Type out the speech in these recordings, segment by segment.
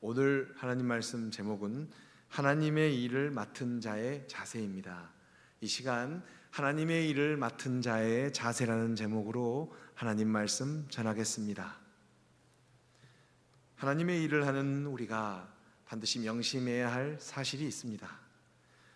오늘 하나님 말씀 제목은 하나님의 일을 맡은 자의 자세입니다. 이 시간 하나님의 일을 맡은 자의 자세라는 제목으로 하나님 말씀 전하겠습니다. 하나님의 일을 하는 우리가 반드시 명심해야 할 사실이 있습니다.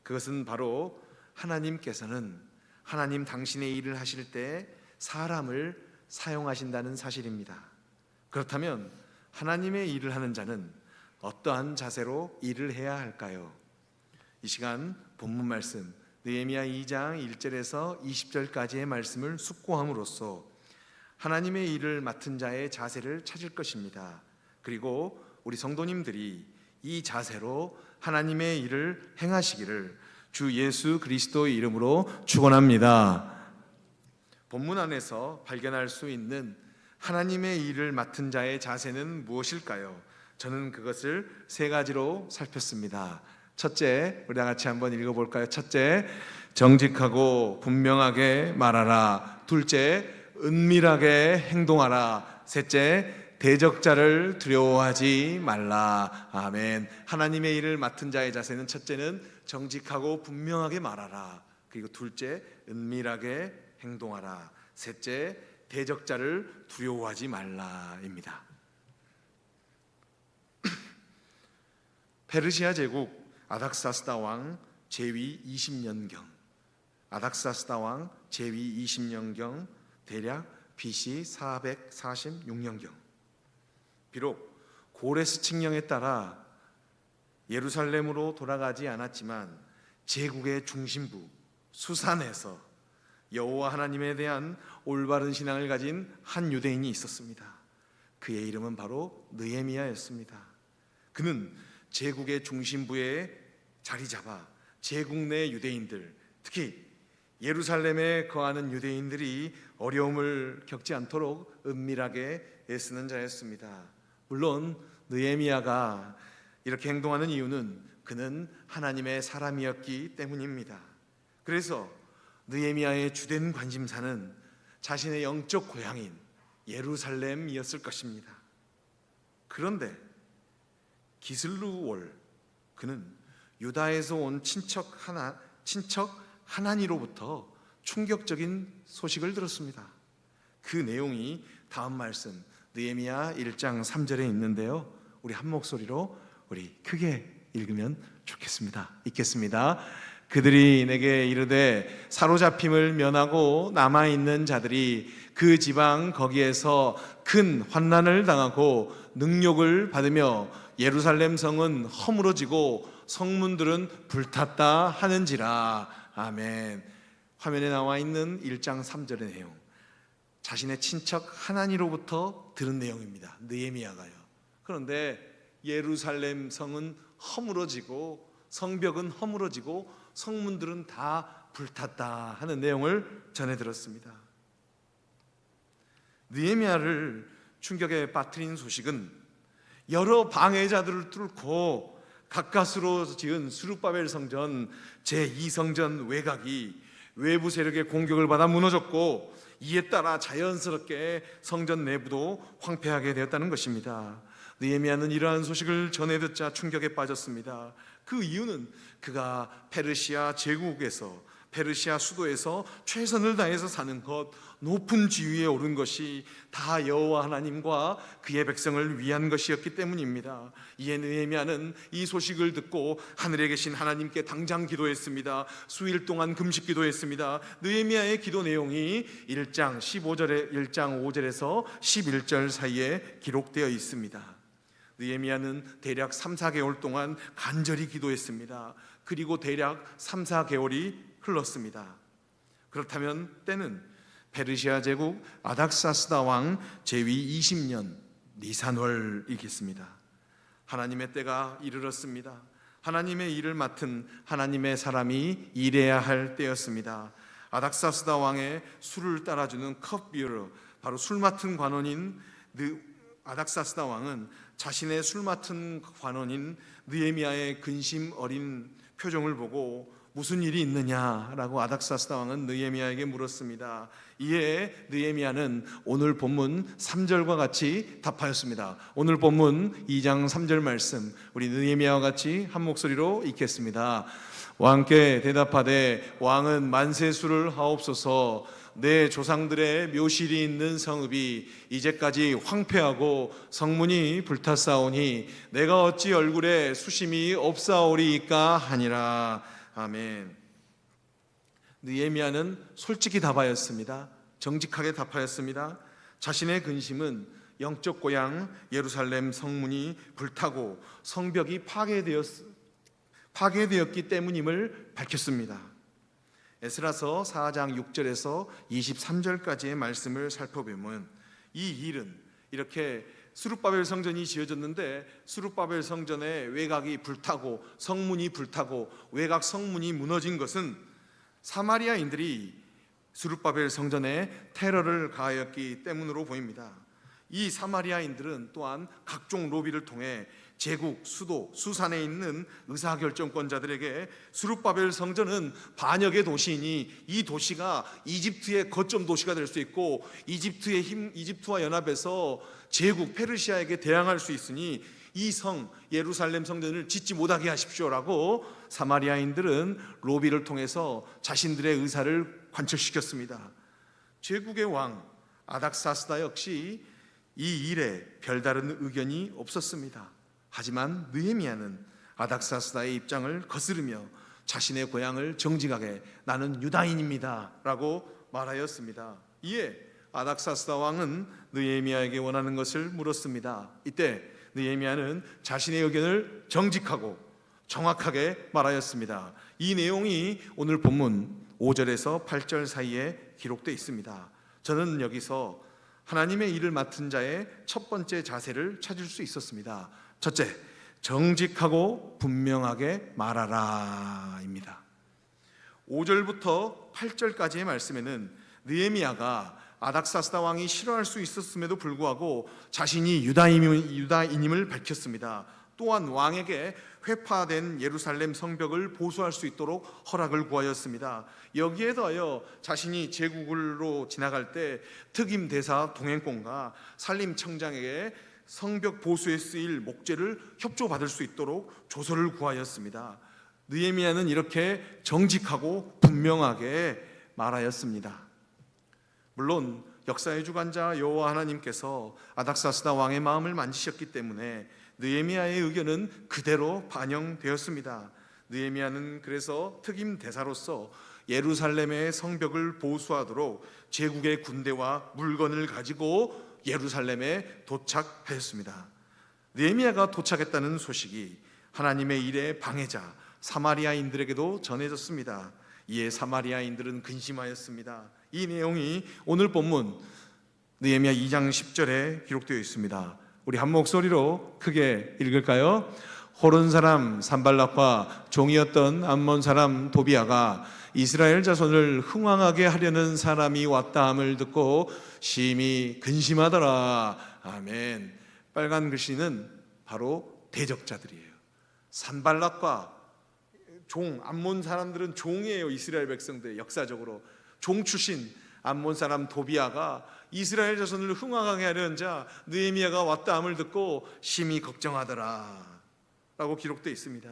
그것은 바로 하나님께서는 하나님 당신의 일을 하실 때 사람을 사용하신다는 사실입니다. 그렇다면 하나님의 일을 하는 자는 어떠한 자세로 일을 해야 할까요? 이 시간 본문 말씀 느헤미야 2장 1절에서 20절까지의 말씀을 숙고함으로써 하나님의 일을 맡은 자의 자세를 찾을 것입니다. 그리고 우리 성도님들이 이 자세로 하나님의 일을 행하시기를 주 예수 그리스도의 이름으로 축원합니다. 본문 안에서 발견할 수 있는 하나님의 일을 맡은 자의 자세는 무엇일까요? 저는 그것을 세 가지로 살폈습니다. 첫째, 우리 다 같이 한번 읽어볼까요? 첫째, 정직하고 분명하게 말하라. 둘째, 은밀하게 행동하라. 셋째, 대적자를 두려워하지 말라. 아멘. 하나님의 일을 맡은 자의 자세는 첫째는 정직하고 분명하게 말하라. 그리고 둘째, 은밀하게 행동하라. 셋째, 대적자를 두려워하지 말라입니다. 페르시아 제국 아닥사스다 왕 제위 20년경, 아닥사스다 왕 제위 20년경, 대략 BC 446년경. 비록 고레스 칙령에 따라 예루살렘으로 돌아가지 않았지만 제국의 중심부 수산에서 여호와 하나님에 대한 올바른 신앙을 가진 한 유대인이 있었습니다. 그의 이름은 바로 느헤미야였습니다. 그는 제국의 중심부에 자리 잡아 제국 내 유대인들, 특히 예루살렘에 거하는 유대인들이 어려움을 겪지 않도록 은밀하게 애쓰는 자였습니다. 물론 느헤미야가 이렇게 행동하는 이유는 그는 하나님의 사람이었기 때문입니다. 그래서 느헤미야의 주된 관심사는 자신의 영적 고향인 예루살렘이었을 것입니다. 그런데 기슬루월, 그는 유다에서 온 친척 하나니로부터 충격적인 소식을 들었습니다. 그 내용이 다음 말씀 느헤미야 1장 3절에 있는데요, 우리 한 목소리로 우리 크게 읽으면 좋겠습니다. 읽겠습니다. 그들이 내게 이르되 사로잡힘을 면하고 남아있는 자들이 그 지방 거기에서 큰 환난을 당하고 능욕을 받으며 예루살렘 성은 허물어지고 성문들은 불탔다 하는지라. 아멘. 화면에 나와 있는 1장 3절의 내용, 자신의 친척 하나니로부터 들은 내용입니다. 느헤미야가요. 그런데 예루살렘 성은 허물어지고 성벽은 허물어지고 성문들은 다 불탔다 하는 내용을 전해 들었습니다. 느헤미야를 충격에 빠뜨린 소식은 여러 방해자들을 뚫고 가까스로 지은 스룹바벨 성전 제2성전 외곽이 외부 세력의 공격을 받아 무너졌고, 이에 따라 자연스럽게 성전 내부도 황폐하게 되었다는 것입니다. 느헤미야는 이러한 소식을 전해 듣자 충격에 빠졌습니다. 그 이유는 그가 페르시아 제국에서, 페르시아 수도에서 최선을 다해서 사는 것, 높은 지위에 오른 것이 다 여호와 하나님과 그의 백성을 위한 것이었기 때문입니다. 이에 느헤미야는 이 소식을 듣고 하늘에 계신 하나님께 당장 기도했습니다. 수일 동안 금식 기도했습니다. 느헤미야의 기도 내용이 1장 5절에서 11절 사이에 기록되어 있습니다. 느헤미야는 대략 3-4개월 동안 간절히 기도했습니다. 그리고 대략 3-4개월이 흘렀습니다. 그렇다면 때는 페르시아 제국 아닥사스다 왕 제위 20년 니산월이겠습니다. 하나님의 때가 이르렀습니다. 하나님의 일을 맡은 하나님의 사람이 일해야 할 때였습니다. 아닥사스다 왕의 술을 따라주는 컵비어러, 바로 술 맡은 관원인 아닥사스다 왕은 자신의 술 맡은 관원인 느헤미야의 근심 어린 표정을 보고 무슨 일이 있느냐라고 아닥사스다 왕은 느헤미야에게 물었습니다. 이에 느헤미야는 오늘 본문 3절과 같이 답하였습니다. 오늘 본문 2장 3절 말씀 우리 느헤미야와 같이 한 목소리로 읽겠습니다. 왕께 대답하되 왕은 만세수를 하옵소서. 내 조상들의 묘실이 있는 성읍이 이제까지 황폐하고 성문이 불탔사오니 내가 어찌 얼굴에 수심이 없사오리이까 하니라. 아멘. 느헤미야는 솔직히 답하였습니다. 정직하게 답하였습니다. 자신의 근심은 영적 고향 예루살렘 성문이 불타고 성벽이 파괴되었기 때문임을 밝혔습니다. 에스라서 4장 6절에서 23절까지의 말씀을 살펴보면 이 일은 이렇게 스룹바벨 성전이 지어졌는데 스룹바벨 성전의 외곽이 불타고 성문이 불타고 외곽 성문이 무너진 것은 사마리아인들이 스룹바벨 성전에 테러를 가하였기 때문으로 보입니다. 이 사마리아인들은 또한 각종 로비를 통해 제국 수도 수산에 있는 의사결정권자들에게 스룹바벨 성전은 반역의 도시이니 이 도시가 이집트의 거점 도시가 될 수 있고 이집트와 연합해서 제국 페르시아에게 대항할 수 있으니 이 성 예루살렘 성전을 짓지 못하게 하십시오라고 사마리아인들은 로비를 통해서 자신들의 의사를 관철시켰습니다. 제국의 왕 아닥사스다 역시 이 일에 별다른 의견이 없었습니다. 하지만 느헤미야는 아닥사스다의 입장을 거스르며 자신의 고향을 정직하게 나는 유다인입니다 라고 말하였습니다. 이에 아닥사스다 왕은 느헤미야에게 원하는 것을 물었습니다. 이때 느헤미야는 자신의 의견을 정직하고 정확하게 말하였습니다. 이 내용이 오늘 본문 5절에서 8절 사이에 기록되어 있습니다. 저는 여기서 하나님의 일을 맡은 자의 첫 번째 자세를 찾을 수 있었습니다. 첫째, 정직하고 분명하게 말하라 입니다. 5절부터 8절까지의 말씀에는 느헤미야가 아닥사스다 왕이 싫어할 수 있었음에도 불구하고 자신이 유다인임을 밝혔습니다. 또한 왕에게 회파된 예루살렘 성벽을 보수할 수 있도록 허락을 구하였습니다. 여기에 더하여 자신이 제국으로 지나갈 때 특임 대사 동행권과 산림청장에게 성벽 보수에 쓰일 목재를 협조받을 수 있도록 조서를 구하였습니다. 느헤미야는 이렇게 정직하고 분명하게 말하였습니다. 물론 역사의 주관자 여호와 하나님께서 아닥사스다 왕의 마음을 만지셨기 때문에 느헤미야의 의견은 그대로 반영되었습니다. 느헤미야는 그래서 특임 대사로서 예루살렘의 성벽을 보수하도록 제국의 군대와 물건을 가지고 예루살렘에 도착하였습니다. 느헤미야가 도착했다는 소식이 하나님의 일의 방해자 사마리아인들에게도 전해졌습니다. 이에 사마리아인들은 근심하였습니다. 이 내용이 오늘 본문 느헤미야 2장 10절에 기록되어 있습니다. 우리 한 목소리로 크게 읽을까요? 호른 사람 산발락과 종이었던 암몬 사람 도비아가 이스라엘 자손을 흥왕하게 하려는 사람이 왔다함을 듣고 심히 근심하더라. 아멘. 빨간 글씨는 바로 대적자들이에요. 산발락과 종, 암몬 사람들은 종이에요. 이스라엘 백성들 역사적으로 종 출신 암몬 사람 도비아가 이스라엘 자손을 흥왕하게 하려는 자 느헤미야가 왔다함을 듣고 심히 걱정하더라 라고 기록되어 있습니다.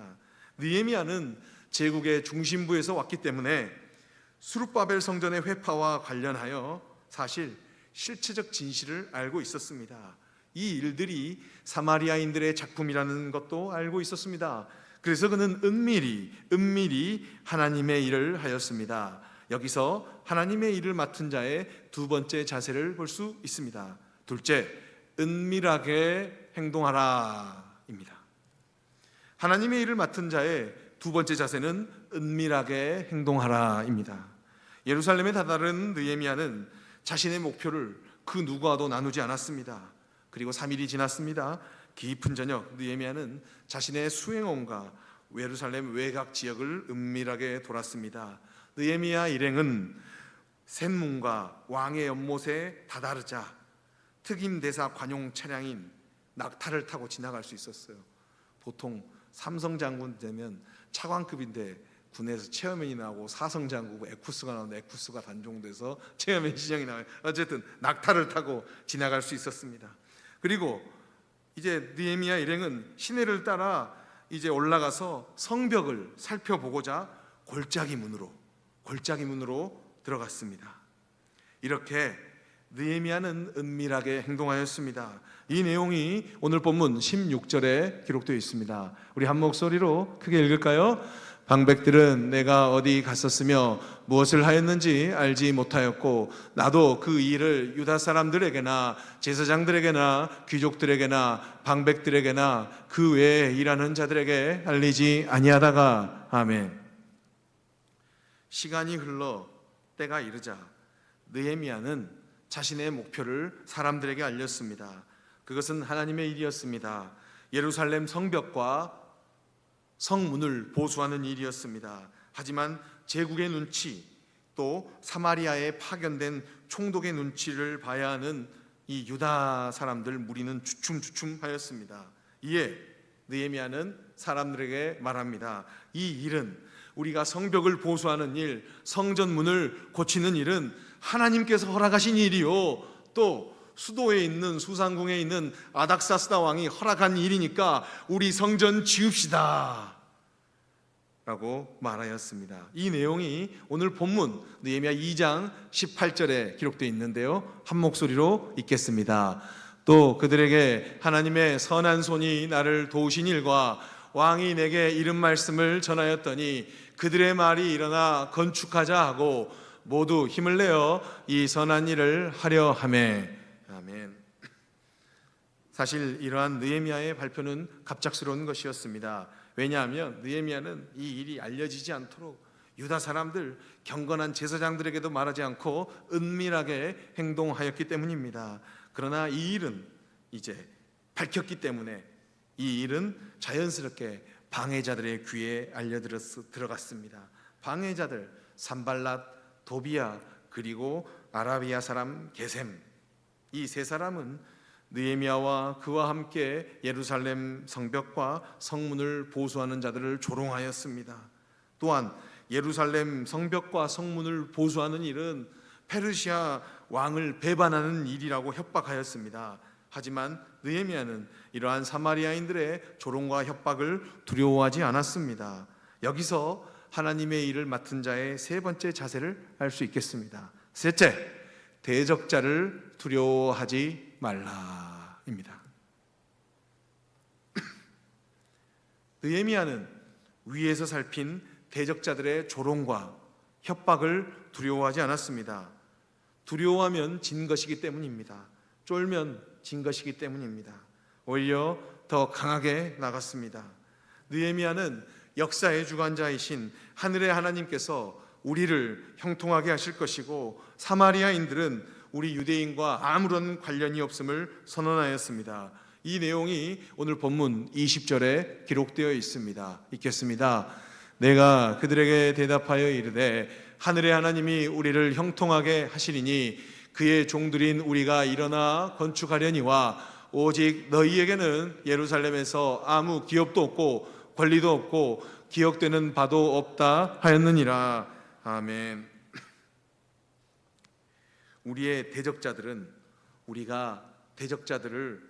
느헤미야는 제국의 중심부에서 왔기 때문에 스룹바벨 성전의 회파와 관련하여 사실 실체적 진실을 알고 있었습니다. 이 일들이 사마리아인들의 작품이라는 것도 알고 있었습니다. 그래서 그는 은밀히 하나님의 일을 하였습니다. 여기서 하나님의 일을 맡은 자의 두 번째 자세를 볼 수 있습니다. 둘째, 은밀하게 행동하라 입니다. 하나님의 일을 맡은 자의 두 번째 자세는 은밀하게 행동하라 입니다. 예루살렘에 다다른 느헤미야는 자신의 목표를 그 누구와도 나누지 않았습니다. 그리고 3일이 지났습니다. 깊은 저녁 느헤미야는 자신의 수행원과 예루살렘 외곽 지역을 은밀하게 돌았습니다. 느헤미야 일행은 샘문과 왕의 연못에 다다르자 특임 대사 관용 차량인 낙타를 타고 지나갈 수 있었어요. 보통 삼성 장군 되면 차관급인데 군에서 체어맨이 나오고 사성장국 에쿠스가 나오는데 에쿠스가 단종돼서 체어맨 시장이 나와요. 어쨌든 낙타를 타고 지나갈 수 있었습니다. 그리고 이제 느헤미야 일행은 시내를 따라 이제 올라가서 성벽을 살펴보고자 골짜기 문으로 들어갔습니다. 이렇게 느헤미야는 은밀하게 행동하였습니다. 이 내용이 오늘 본문 16절에 기록되어 있습니다. 우리 한 목소리로 크게 읽을까요? 방백들은 내가 어디 갔었으며 무엇을 하였는지 알지 못하였고 나도 그 일을 유다 사람들에게나 제사장들에게나 귀족들에게나 방백들에게나 그 외에 일하는 자들에게 알리지 아니하다가. 아멘. 시간이 흘러 때가 이르자 느헤미야는 자신의 목표를 사람들에게 알렸습니다. 그것은 하나님의 일이었습니다. 예루살렘 성벽과 성문을 보수하는 일이었습니다. 하지만 제국의 눈치, 또 사마리아에 파견된 총독의 눈치를 봐야 하는 이 유다 사람들 무리는 주춤주춤하였습니다. 이에 느헤미야는 사람들에게 말합니다. 이 일은, 우리가 성벽을 보수하는 일, 성전문을 고치는 일은 하나님께서 허락하신 일이요, 또 수도에 있는, 수상궁에 있는 아닥사스다 왕이 허락한 일이니까 우리 성전 지읍시다 라고 말하였습니다. 이 내용이 오늘 본문 느헤미야 2장 18절에 기록되어 있는데요, 한 목소리로 읽겠습니다. 또 그들에게 하나님의 선한 손이 나를 도우신 일과 왕이 내게 이른 말씀을 전하였더니 그들의 말이 일어나 건축하자 하고 모두 힘을 내어 이 선한 일을 하려 하매. 아멘. 사실 이러한 느헤미야의 발표는 갑작스러운 것이었습니다. 왜냐하면 느헤미야는 이 일이 알려지지 않도록 유다 사람들, 경건한 제사장들에게도 말하지 않고 은밀하게 행동하였기 때문입니다. 그러나 이 일은 이제 밝혔기 때문에 이 일은 자연스럽게 방해자들의 귀에 들어갔습니다. 방해자들 산발랏, 도비야, 그리고 아라비아 사람 게셈, 이 세 사람은 느헤미야와 그와 함께 예루살렘 성벽과 성문을 보수하는 자들을 조롱하였습니다. 또한 예루살렘 성벽과 성문을 보수하는 일은 페르시아 왕을 배반하는 일이라고 협박하였습니다. 하지만 느헤미야는 이러한 사마리아인들의 조롱과 협박을 두려워하지 않았습니다. 여기서 하나님의 일을 맡은 자의 세 번째 자세를 알 수 있겠습니다. 셋째, 대적자를 두려워하지 말라입니다. 느헤미야는 위에서 살핀 대적자들의 조롱과 협박을 두려워하지 않았습니다. 두려워하면 진 것이기 때문입니다. 쫄면 진 것이기 때문입니다. 오히려 더 강하게 나갔습니다. 느헤미야는 역사의 주관자이신 하늘의 하나님께서 우리를 형통하게 하실 것이고 사마리아인들은 우리 유대인과 아무런 관련이 없음을 선언하였습니다. 이 내용이 오늘 본문 20절에 기록되어 있습니다. 읽겠습니다. 내가 그들에게 대답하여 이르되 하늘의 하나님이 우리를 형통하게 하시리니 그의 종들인 우리가 일어나 건축하려니와 오직 너희에게는 예루살렘에서 아무 기업도 없고 권리도 없고 기억되는 바도 없다 하였느니라. 아멘. 우리의 대적자들은 우리가 대적자들을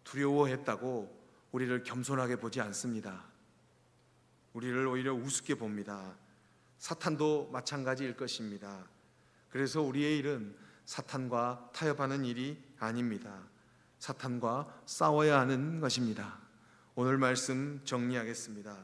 두려워했다고 우리를 겸손하게 보지 않습니다. 우리를 오히려 우습게 봅니다. 사탄도 마찬가지일 것입니다. 그래서 우리의 일은 사탄과 타협하는 일이 아닙니다. 사탄과 싸워야 하는 것입니다. 오늘 말씀 정리하겠습니다.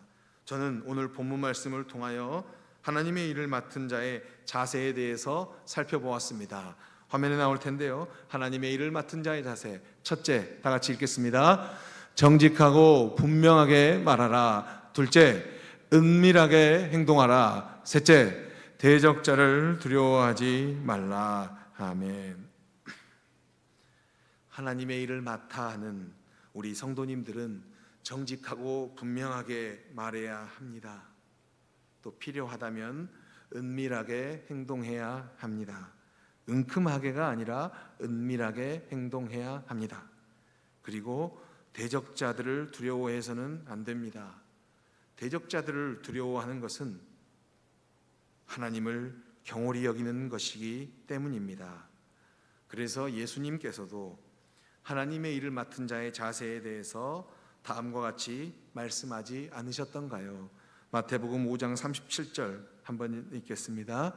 저는 오늘 본문 말씀을 통하여 하나님의 일을 맡은 자의 자세에 대해서 살펴보았습니다. 화면에 나올 텐데요, 하나님의 일을 맡은 자의 자세, 첫째, 다 같이 읽겠습니다. 정직하고 분명하게 말하라. 둘째, 은밀하게 행동하라. 셋째, 대적자를 두려워하지 말라. 아멘. 하나님의 일을 맡아 하는 우리 성도님들은 정직하고 분명하게 말해야 합니다. 또 필요하다면 은밀하게 행동해야 합니다. 은큼하게가 아니라 은밀하게 행동해야 합니다. 그리고 대적자들을 두려워해서는 안 됩니다. 대적자들을 두려워하는 것은 하나님을 경홀히 여기는 것이기 때문입니다. 그래서 예수님께서도 하나님의 일을 맡은 자의 자세에 대해서 다음과 같이 말씀하지 않으셨던가요? 마태복음 5장 37절 한번 읽겠습니다.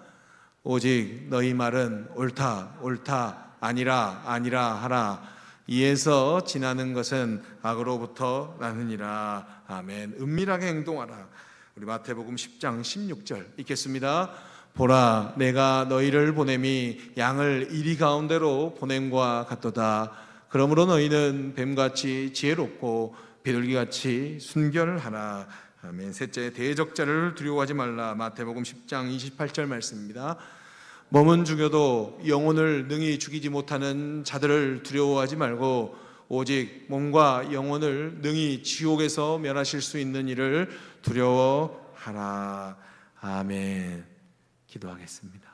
오직 너희 말은 옳다 옳다 아니라 아니라 하라. 이에서 지나는 것은 악으로부터 나느니라. 아멘. 은밀하게 행동하라. 우리 마태복음 10장 16절 읽겠습니다. 보라, 내가 너희를 보냄이 양을 이리 가운데로 보냄과 같도다. 그러므로 너희는 뱀같이 지혜롭고 비둘기같이 순결하라. 아멘. 셋째, 대적자를 두려워하지 말라. 마태복음 10장 28절 말씀입니다. 몸은 죽여도 영혼을 능히 죽이지 못하는 자들을 두려워하지 말고 오직 몸과 영혼을 능히 지옥에서 멸하실 수 있는 이를 두려워하라. 아멘. 기도하겠습니다.